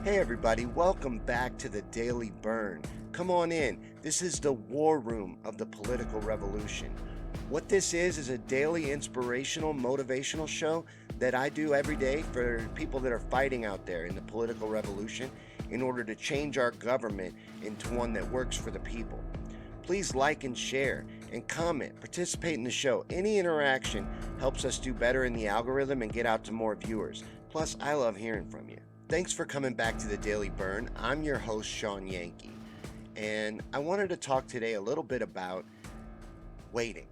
Hey everybody, welcome back to the Daily Bern. Come on in. This is the war room of the political revolution. What this is a daily inspirational, motivational show that I do every day for people that are fighting out there in the political revolution in order to change our government into one that works for the people. Please like and share and comment, participate in the show. Any interaction helps us do better in the algorithm and get out to more viewers. Plus, I love hearing from you. Thanks for coming back to the Daily Bern. I'm your host, Sean Yankee, and I wanted to talk today a little bit about waiting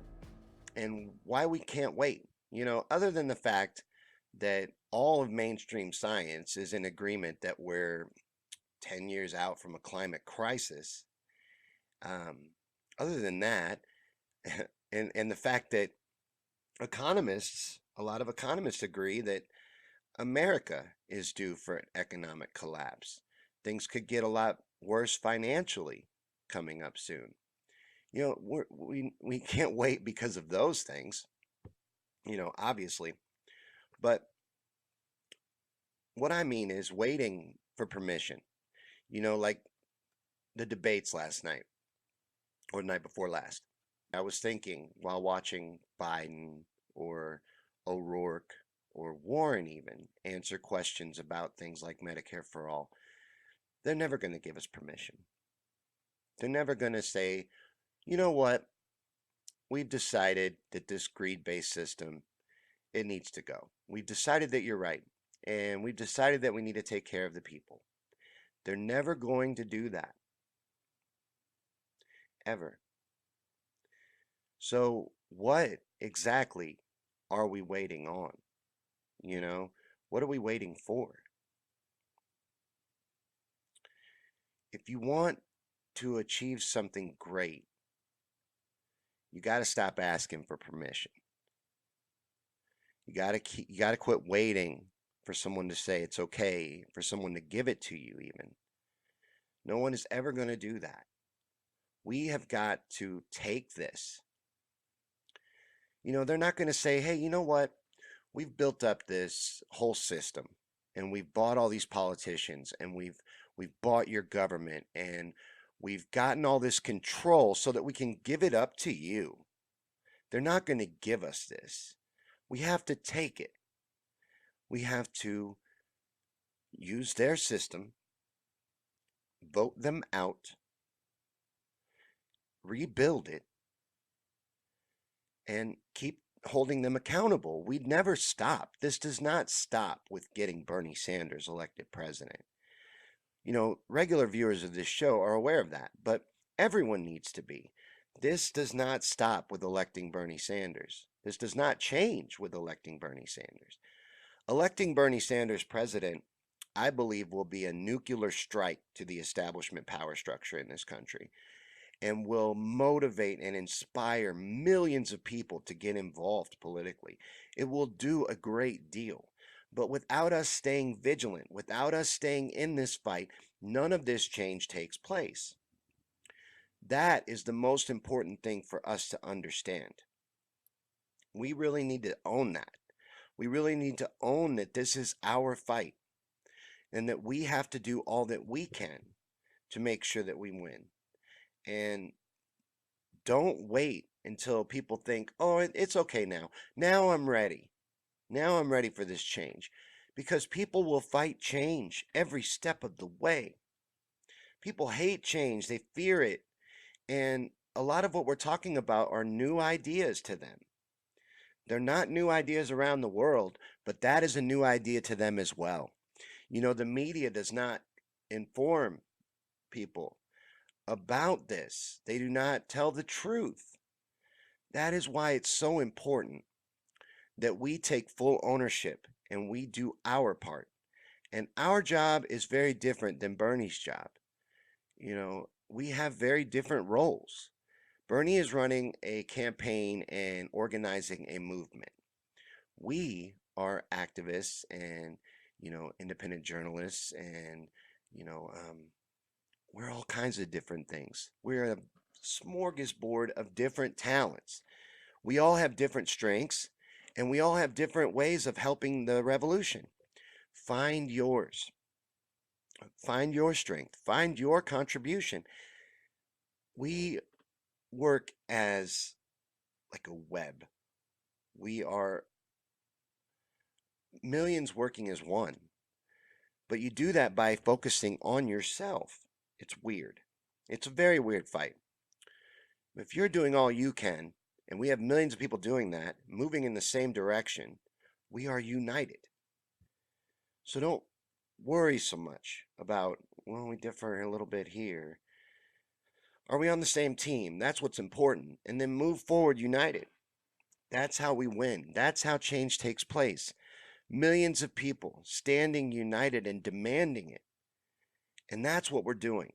and why we can't wait. Other than the fact that all of mainstream science is in agreement that we're 10 years out from a climate crisis, um, other than that, and the fact that a lot of economists agree that America is due for an economic collapse. Things could get a lot worse financially coming up soon. We can't wait because of those things, obviously. But what I mean is waiting for permission. Like the debates last night or the night before last. I was thinking while watching Biden or O'Rourke or Warren even answer questions about things like Medicare for all, they're never going to give us permission. They're never going to say, you know what, we've decided that this greed-based system, it needs to go. We've decided that you're right, and we've decided that we need to take care of the people. They're never going to do that, ever. So what exactly are we waiting on? You know, what are we waiting for? If you want to achieve something great, you got to stop asking for permission. You got to quit waiting for someone to say it's okay, for someone to give it to you even. No one is ever going to do that. We have got to take this. They're not going to say, "Hey, you know what? We've built up this whole system and we've bought all these politicians and we've bought your government and we've gotten all this control so that we can give it up to you." They're not going to give us this. We have to take it. We have to use their system, vote them out, rebuild it, and keep holding them accountable. We'd never stop. This does not stop with getting Bernie Sanders elected president. Regular viewers of this show are aware of that, but everyone needs to be. This does not stop with electing Bernie Sanders. This does not change with electing Bernie Sanders. Electing Bernie Sanders president, I believe, will be a nuclear strike to the establishment power structure in this country and will motivate and inspire millions of people to get involved politically. It will do a great deal. But without us staying vigilant, without us staying in this fight, none of this change takes place. That is the most important thing for us to understand. We really need to own that. We really need to own that this is our fight and that we have to do all that we can to make sure that we win. And don't wait until people think, oh, it's okay now. Now I'm ready. Now I'm ready for this change. Because people will fight change every step of the way. People hate change, they fear it. And a lot of what we're talking about are new ideas to them. They're not new ideas around the world, but that is a new idea to them as well. The media does not inform people about this. They do not tell the truth. That is why it's so important that we take full ownership and we do our part. And our job is very different than Bernie's job. We have very different roles. Bernie is running a campaign and organizing a movement. We are activists and, independent journalists and, you know, um, we're all kinds of different things. We're a smorgasbord of different talents. We all have different strengths and we all have different ways of helping the revolution. Find yours. Find your strength, find your contribution. We work as like a web. We are millions working as one, but you do that by focusing on yourself. It's weird. It's a very weird fight. If you're doing all you can, and we have millions of people doing that, moving in the same direction, we are united. So don't worry so much about, well, we differ a little bit here. Are we on the same team? That's what's important. And then move forward united. That's how we win. That's how change takes place. Millions of people standing united and demanding it. And that's what we're doing.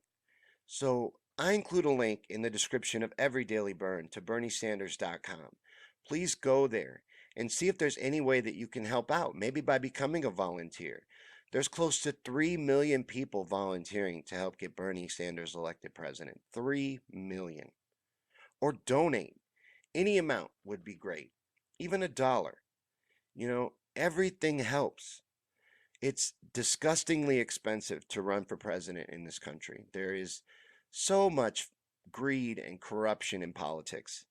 So I include a link in the description of every Daily Bern to berniesanders.com. Please go there and see if there's any way that you can help out, maybe by becoming a volunteer. There's close to 3 million people volunteering to help get Bernie Sanders elected president. 3 million. Or donate. Any amount would be great. Even $1. Everything helps. It's disgustingly expensive to run for president in this country. There is so much greed and corruption in politics,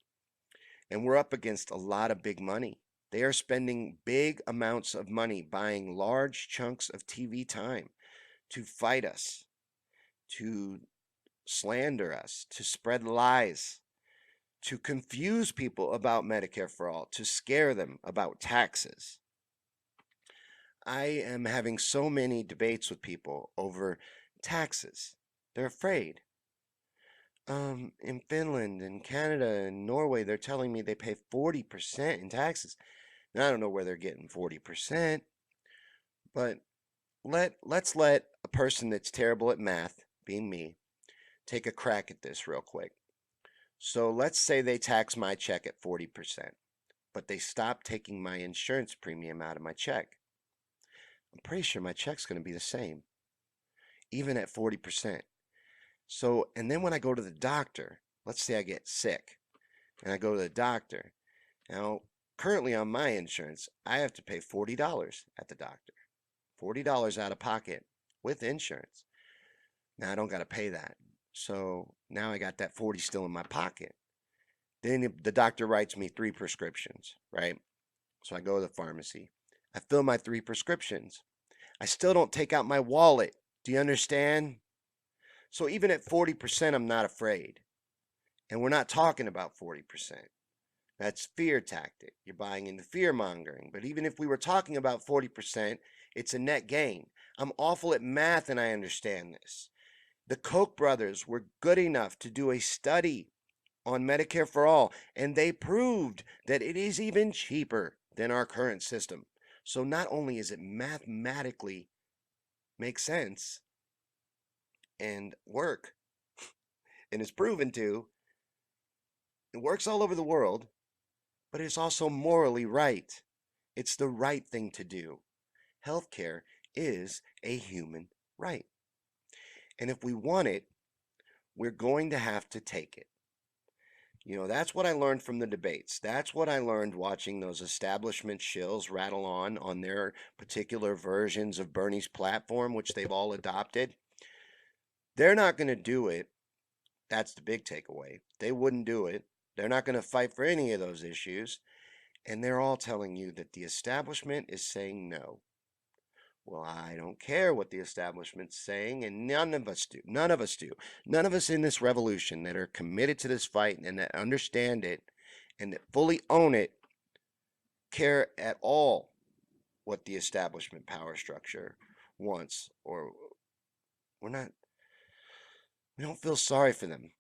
and we're up against a lot of big money. They are spending big amounts of money buying large chunks of TV time to fight us, to slander us, to spread lies, to confuse people about Medicare for all, to scare them about taxes. I am having so many debates with people over taxes. They're afraid. In Finland and Canada and Norway, they're telling me they pay 40% in taxes. Now, I don't know where they're getting 40%, but let's let a person that's terrible at math, being me, take a crack at this real quick. So let's say they tax my check at 40%, but they stop taking my insurance premium out of my check. I'm pretty sure my check's going to be the same, even at 40%. So, and then when I go to the doctor, let's say I get sick and I go to the doctor. Now, currently on my insurance, I have to pay $40 at the doctor. $40 out of pocket with insurance. Now I don't got to pay that. So now I got that 40 still in my pocket. Then the doctor writes me 3 prescriptions, right? So I go to the pharmacy. I fill my 3 prescriptions. I still don't take out my wallet. Do you understand? So even at 40%, I'm not afraid. And we're not talking about 40%. That's fear tactic. You're buying into fear mongering. But even if we were talking about 40%, it's a net gain. I'm awful at math and I understand this. The Koch brothers were good enough to do a study on Medicare for all, and they proved that it is even cheaper than our current system. So not only is it mathematically make sense and work, and is proven to, it works all over the world, but it's also morally right. It's the right thing to do. Healthcare is a human right. And if we want it, we're going to have to take it. That's what I learned from the debates. That's what I learned watching those establishment shills rattle on their particular versions of Bernie's platform, which they've all adopted. They're not going to do it. That's the big takeaway. They wouldn't do it. They're not going to fight for any of those issues. And they're all telling you that the establishment is saying no. Well, I don't care what the establishment's saying, and none of us do. None of us do. None of us in this revolution that are committed to this fight and that understand it and that fully own it care at all what the establishment power structure wants. Or we're not, we don't feel sorry for them.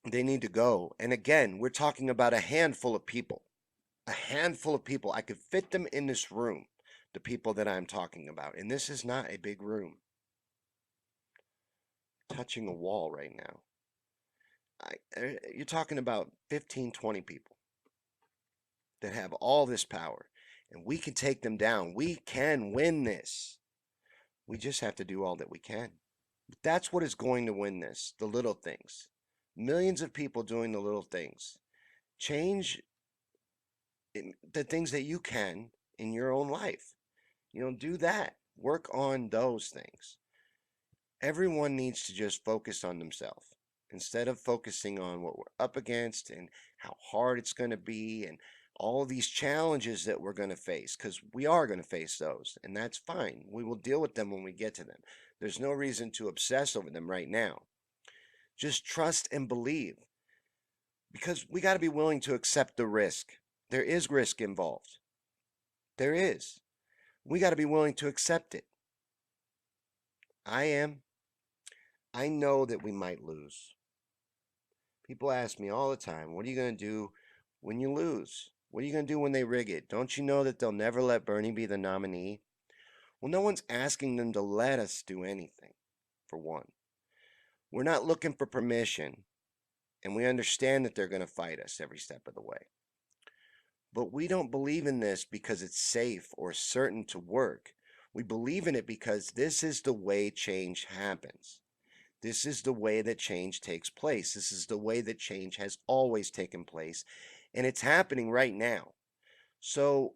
They need to go. And again, we're talking about a handful of people. A handful of people. I could fit them in this room, the people that I'm talking about. And this is not a big room. Touching a wall right now. You're talking about 15, 20 people that have all this power. And we can take them down. We can win this. We just have to do all that we can. That's what is going to win this. The little things. Millions of people doing the little things. Change the things that you can in your own life. Do that. Work on those things. Everyone needs to just focus on themselves instead of focusing on what we're up against and how hard it's going to be and all these challenges that we're going to face, because we are going to face those, and that's fine. We will deal with them when we get to them. There's no reason to obsess over them right now. Just trust and believe, because we got to be willing to accept the risk. There is risk involved. There is. We got to be willing to accept it. I am. I know that we might lose. People ask me all the time, what are you going to do when you lose? What are you going to do when they rig it? Don't you know that they'll never let Bernie be the nominee? Well, no one's asking them to let us do anything, for one. We're not looking for permission, and we understand that they're going to fight us every step of the way. But we don't believe in this because it's safe or certain to work. We believe in it because this is the way change happens. This is the way that change takes place. This is the way that change has always taken place, and it's happening right now. So,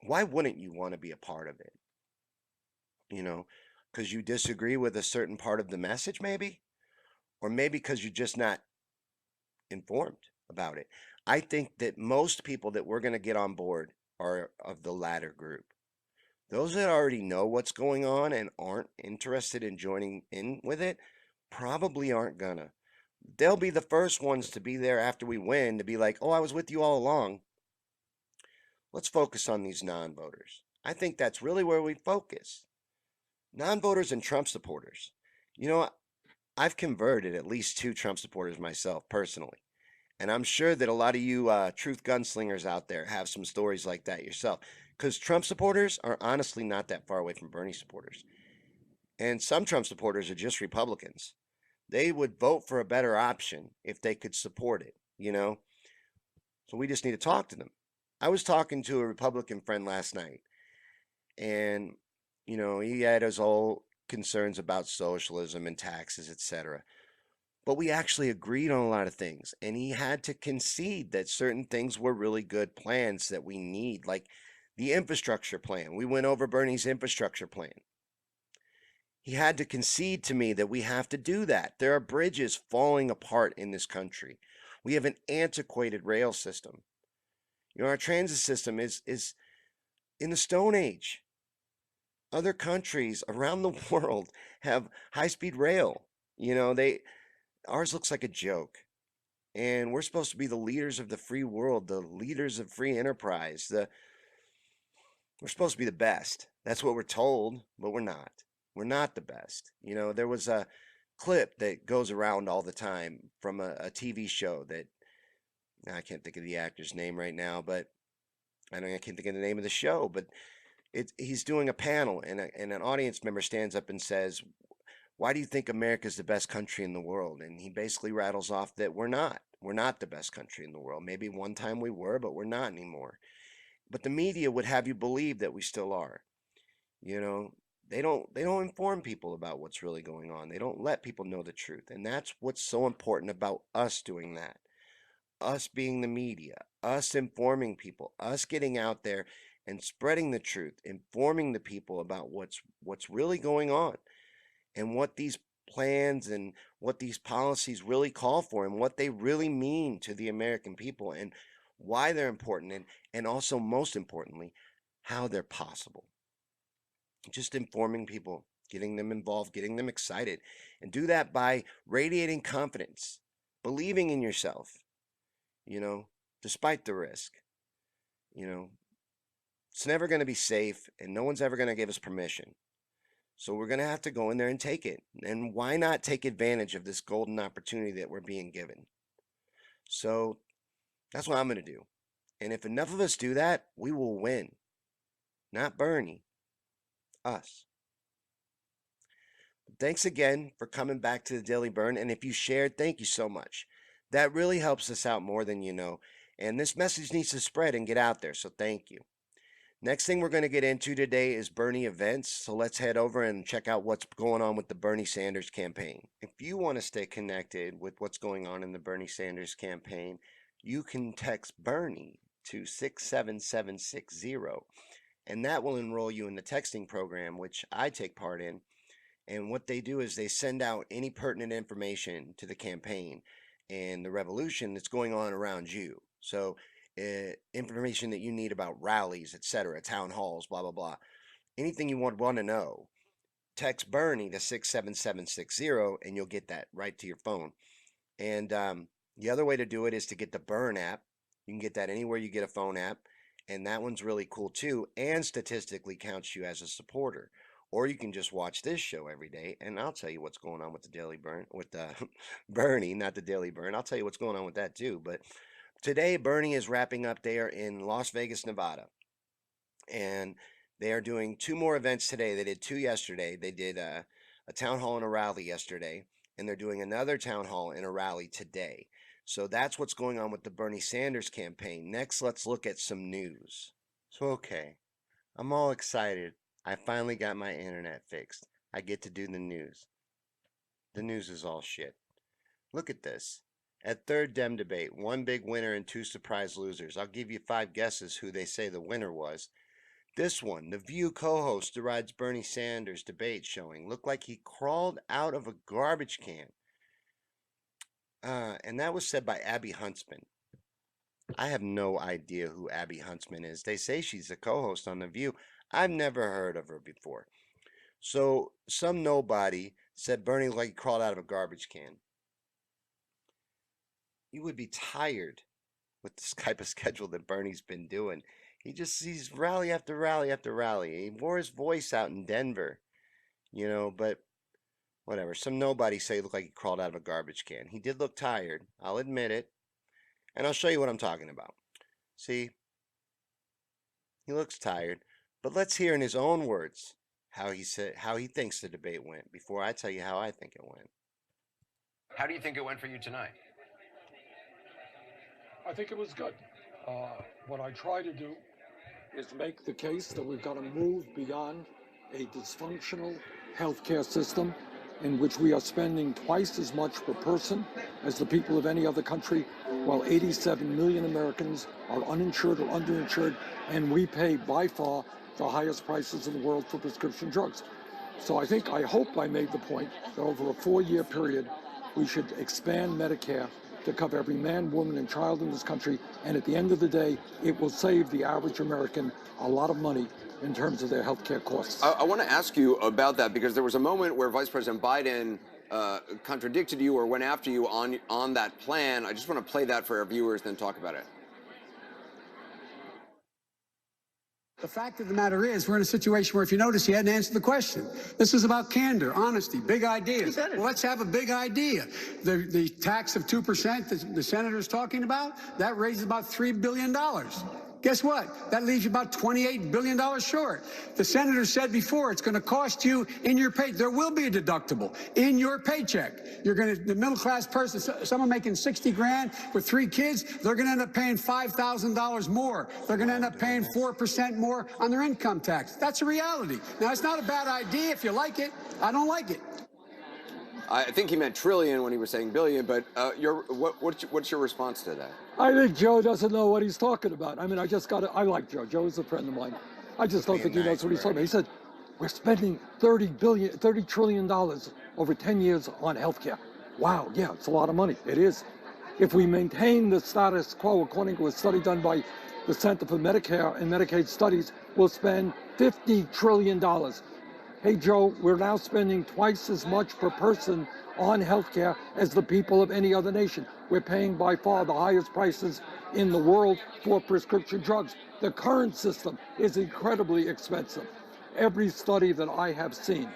why wouldn't you want to be a part of it? You know, because you disagree with a certain part of the message, maybe? Or maybe because you're just not informed about it. I think that most people that we're going to get on board are of the latter group. Those that already know what's going on and aren't interested in joining in with it probably aren't gonna. They'll be the first ones to be there after we win to be like, oh, I was with you all along. Let's focus on these non voters. I think that's really where we focus. Non voters and Trump supporters. You know, I've converted at least two Trump supporters myself personally. And I'm sure that a lot of you truth gunslingers out there have some stories like that yourself. Because Trump supporters are honestly not that far away from Bernie supporters. And some Trump supporters are just Republicans. They would vote for a better option if they could support it, you know? So we just need to talk to them. I was talking to a Republican friend last night, and, he had his whole concerns about socialism and taxes, etc. But we actually agreed on a lot of things, and he had to concede that certain things were really good plans that we need, like the infrastructure plan. We went over Bernie's infrastructure plan. He had to concede to me that we have to do that. There are bridges falling apart in this country. We have an antiquated rail system. Our transit system is in the Stone Age. Other countries around the world have high-speed rail. Ours looks like a joke. And we're supposed to be the leaders of the free world, the leaders of free enterprise. We're supposed to be the best. That's what we're told, but we're not. We're not the best. There was a clip that goes around all the time from a TV show that I can't think of the actor's name right now, but I can't think of the name of the show, but he's doing a panel, and an audience member stands up and says, why do you think America's the best country in the world? And he basically rattles off that we're not. We're not the best country in the world. Maybe one time we were, but we're not anymore. But the media would have you believe that we still are. They don't inform people about what's really going on. They don't let people know the truth. And that's what's so important about us doing that. Us being the media, us informing people, us getting out there and spreading the truth, informing the people about what's really going on and what these plans and what these policies really call for and what they really mean to the American people and why they're important, and also most importantly, how they're possible. Just informing people, getting them involved, getting them excited, and do that by radiating confidence, believing in yourself, you know, despite the risk. You know, it's never going to be safe, and no one's ever going to give us permission. So we're going to have to go in there and take it. And why not take advantage of this golden opportunity that we're being given? So that's what I'm going to do. And if enough of us do that, we will win. Not Bernie, us. Thanks again for coming back to the Daily Bern. And if you shared, thank you so much. That really helps us out more than you know. And this message needs to spread and get out there. So thank you. Next thing we're going to get into today is Bernie events. So let's head over and check out what's going on with the Bernie Sanders campaign. If you want to stay connected with what's going on in the Bernie Sanders campaign, you can text Bernie to 67760, and that will enroll you in the texting program, which I take part in. And what they do is they send out any pertinent information to the campaign and the revolution that's going on around you. So, information that you need about rallies, etc., town halls, blah, blah, blah. Anything you want to know, text Bernie to 67760 and you'll get that right to your phone. And the other way to do it is to get the Bern app. You can get that anywhere you get a phone app. And that one's really cool too, and statistically counts you as a supporter. Or you can just watch this show every day, and I'll tell you what's going on with the Daily Bern, with the Bernie, not the Daily Bern. I'll tell you what's going on with that too. But today, Bernie is wrapping up there in Las Vegas, Nevada, and they are doing 2 more events today. They did 2 yesterday. They did a town hall and a rally yesterday, and they're doing another town hall and a rally today. So that's what's going on with the Bernie Sanders campaign. Next, let's look at some news. So, okay, I'm all excited. I finally got my internet fixed. I get to do the news. The news is all shit. Look at this. At third Dem debate, 1 big winner and 2 surprise losers. I'll give you 5 guesses who they say the winner was. This one, The View co-host derides Bernie Sanders' debate showing. Looked like he crawled out of a garbage can. And that was said by Abby Huntsman. I have no idea who Abby Huntsman is. They say she's a co-host on The View. I've never heard of her before. So some nobody said Bernie like he crawled out of a garbage can. You would be tired with this type of schedule that Bernie's been doing. He just sees rally after rally after rally. He wore his voice out in Denver, but whatever. Some nobody say he looked like he crawled out of a garbage can. He did look tired. I'll admit it. And I'll show you what I'm talking about. See? He looks tired. But let's hear in his own words how he thinks the debate went before I tell you how I think it went. How do you think it went for you tonight? I think it was good. What I try to do is make the case that we've got to move beyond a dysfunctional healthcare system in which we are spending twice as much per person as the people of any other country, while 87 million Americans are uninsured or underinsured, and we pay by far the highest prices in the world for prescription drugs. So I hope I made the point that over a 4-year period, we should expand Medicare to cover every man, woman, and child in this country. And at the end of the day, it will save the average American a lot of money in terms of their health care costs. I want to ask you about that, because there was a moment where Vice President Biden contradicted you or went after you on that plan. I just want to play that for our viewers, then talk about it. The fact of the matter is, we're in a situation where, if you notice, he hadn't answered the question. This is about candor, honesty, big ideas. Well, let's have a big idea. The tax of 2% that the senator's talking about, that raises about $3 billion. Guess what? That leaves you about $28 billion short. The senator said before, it's going to cost you in your pay. There will be a deductible in your paycheck. The middle class person, someone making 60 grand with 3 kids, they're going to end up paying $5,000 more. They're going to end up paying 4% more on their income tax. That's a reality. Now, it's not a bad idea if you like it. I don't like it. I think he meant trillion when he was saying billion, but what's your response to that? I think Joe doesn't know what he's talking about. I mean, I like Joe. Joe is a friend of mine. I just don't think he knows what he's talking about. He said, we're spending $30 trillion over 10 years on healthcare. Wow, yeah, it's a lot of money. It is. If we maintain the status quo, according to a study done by the Center for Medicare and Medicaid Studies, we'll spend $50 trillion. Hey, Joe, we're now spending twice as much per person on healthcare as the people of any other nation. We're paying by far the highest prices in the world for prescription drugs. The current system is incredibly expensive. Every study that I have seen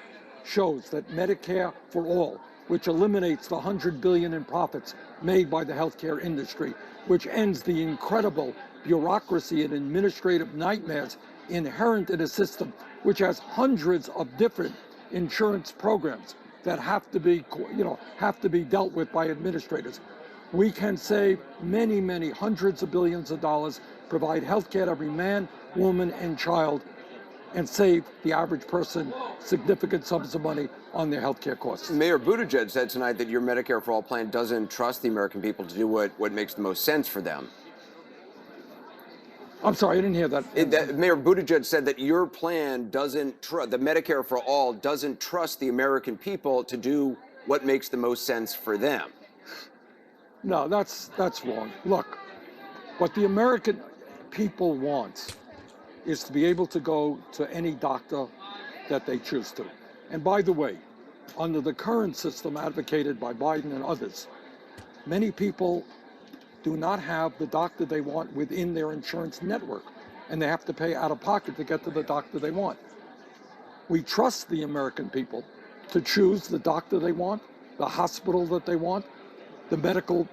shows that Medicare for all, which eliminates the $100 billion in profits made by the healthcare industry, which ends the incredible bureaucracy and administrative nightmares inherent in a system which has hundreds of different insurance programs that have to be dealt with by administrators. We can save many hundreds of billions of dollars, provide health care to every man, woman, and child, and save the average person significant sums of money on their health care costs. Mayor Buttigieg said tonight that your Medicare for All plan doesn't trust the American people to do what makes the most sense for them. I'm sorry, I didn't hear that. Mayor Buttigieg said that your plan doesn't trust, the Medicare for All doesn't trust the American people to do what makes the most sense for them. No, that's wrong. Look, what the American people want is to be able to go to any doctor that they choose to. And by the way, under the current system advocated by Biden and others, many people do not have the doctor they want within their insurance network, and they have to pay out of pocket to get to the doctor they want. We trust the American people to choose the doctor they want, the hospital that they want, the medical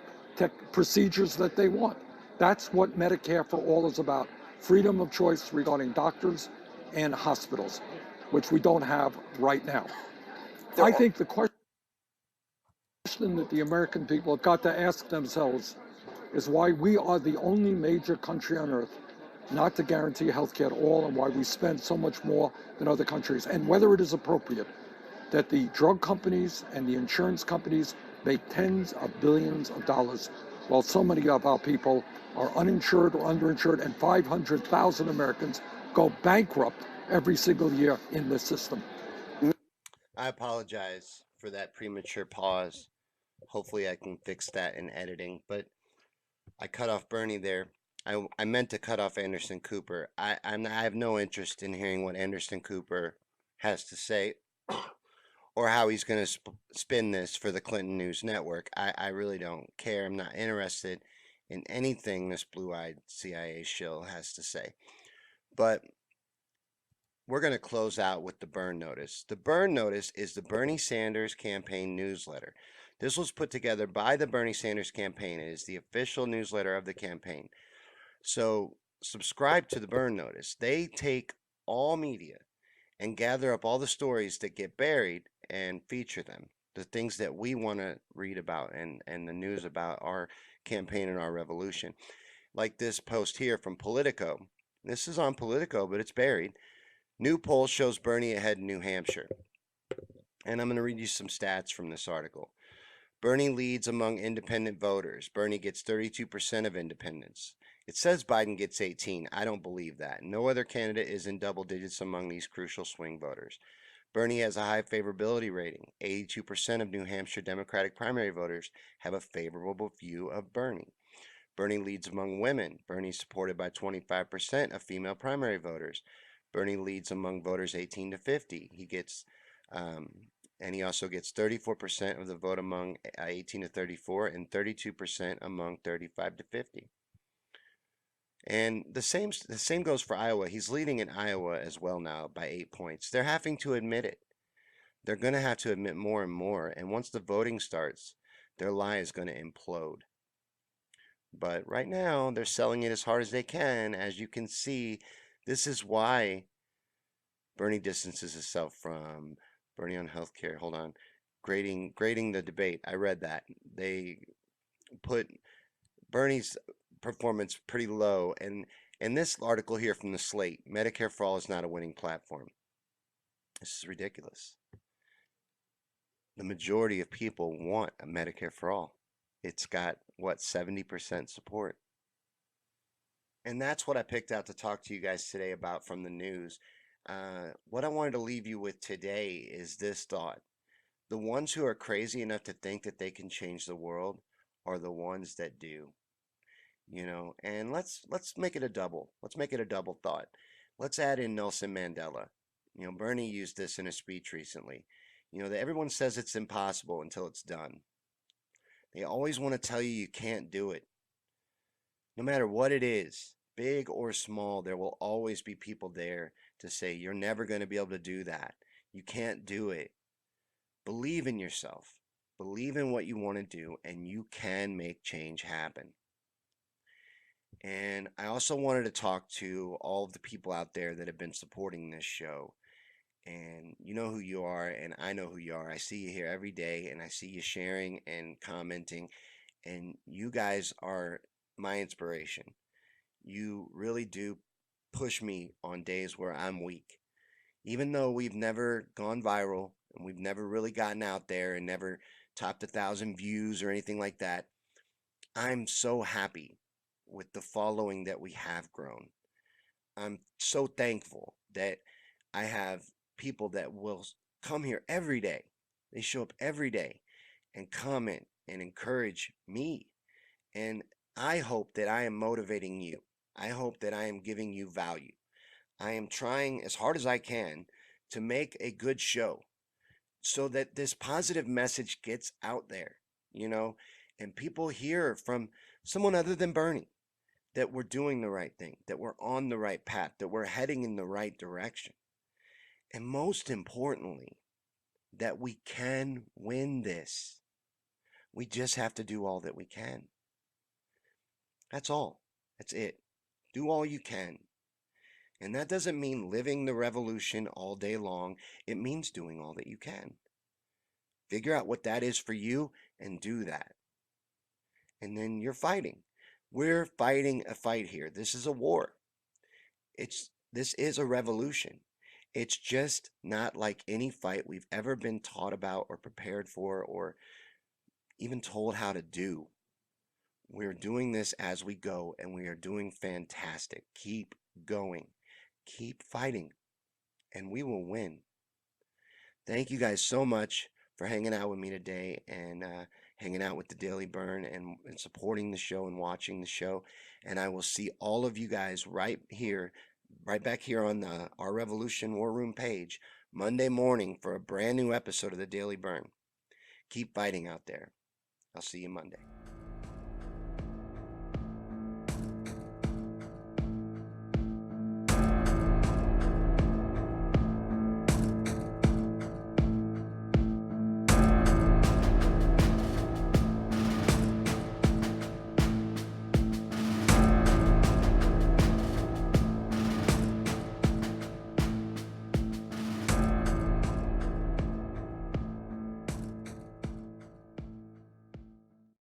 procedures that they want. That's what Medicare for All is about. Freedom of choice regarding doctors and hospitals, which we don't have right now. I think the question that the American people have got to ask themselves is why we are the only major country on earth not to guarantee health care at all, and why we spend so much more than other countries, and whether it is appropriate that the drug companies and the insurance companies make tens of billions of dollars while so many of our people are uninsured or underinsured, and 500,000 Americans go bankrupt every single year in this system. I apologize for that premature pause. Hopefully, I can fix that in editing, but I cut off Bernie there. I meant to cut off Anderson Cooper. I have no interest in hearing what Anderson Cooper has to say or how he's going to spin this for the Clinton News Network. I really don't care. I'm not interested in anything this blue-eyed CIA shill has to say. But we're going to close out with the Bern Notice. The Bern Notice is the Bernie Sanders campaign newsletter. This was put together by the Bernie Sanders campaign. It is the official newsletter of the campaign. So subscribe to the Bern Notice. They take all media and gather up all the stories that get buried and feature them. The things that we want to read about and the news about our campaign and our revolution. Like this post here from Politico. This is on Politico, but it's buried. New poll shows Bernie ahead in New Hampshire. And I'm going to read you some stats from this article. Bernie leads among independent voters. Bernie gets 32% of independents. It says Biden gets 18. I don't believe that. No other candidate is in double digits among these crucial swing voters. Bernie has a high favorability rating. 82% of New Hampshire Democratic primary voters have a favorable view of Bernie. Bernie leads among women. Bernie is supported by 25% of female primary voters. Bernie leads among voters 18 to 50. And he also gets 34% of the vote among 18 to 34 and 32% among 35 to 50. And the same goes for Iowa. He's leading in Iowa as well now by 8 points. They're having to admit it. They're going to have to admit more and more. And once the voting starts, their lie is going to implode. But right now, they're selling it as hard as they can. As you can see, this is why Bernie distances himself from Bernie on healthcare. Hold on. Grading the debate. I read that. They put Bernie's performance pretty low. And in this article here from the Slate, Medicare for All is not a winning platform. This is ridiculous. The majority of people want a Medicare for All. It's got, what, 70% support. And that's what I picked out to talk to you guys today about from the news. What I wanted to leave you with today is this thought. The ones who are crazy enough to think that they can change the world are the ones that do. And let's make it a double. Let's make it a double thought. Let's add in Nelson Mandela. Bernie used this in a speech recently. That everyone says it's impossible until it's done. They always want to tell you you can't do it. No matter what it is, big or small, there will always be people there to say you're never going to be able to do that. You can't do it. Believe in yourself. Believe in what you want to do, and you can make change happen. And I also wanted to talk to all of the people out there that have been supporting this show. And you know who you are, and I know who you are. I see you here every day, and I see you sharing and commenting. And you guys are my inspiration. You really do push me on days where I'm weak. Even though we've never gone viral and we've never really gotten out there and never topped 1,000 views or anything like that, I'm so happy with the following that we have grown. I'm so thankful that I have people that will come here every day. They show up every day and comment and encourage me. And I hope that I am motivating you. I hope that I am giving you value. I am trying as hard as I can to make a good show so that this positive message gets out there, you know, and people hear from someone other than Bernie that we're doing the right thing, that we're on the right path, that we're heading in the right direction. And most importantly, that we can win this. We just have to do all that we can. That's all. That's it. Do all you can. And that doesn't mean living the revolution all day long. It means doing all that you can. Figure out what that is for you and do that. And then you're fighting. We're fighting a fight here. This is a war. This is a revolution. It's just not like any fight we've ever been taught about or prepared for or even told how to do. We're doing this as we go, and we are doing fantastic. Keep going. Keep fighting, and we will win. Thank you guys so much for hanging out with me today and hanging out with the Daily Bern and supporting the show and watching the show. And I will see all of you guys right here, right back here on the Our Revolution War Room page Monday morning for a brand new episode of the Daily Bern. Keep fighting out there. I'll see you Monday.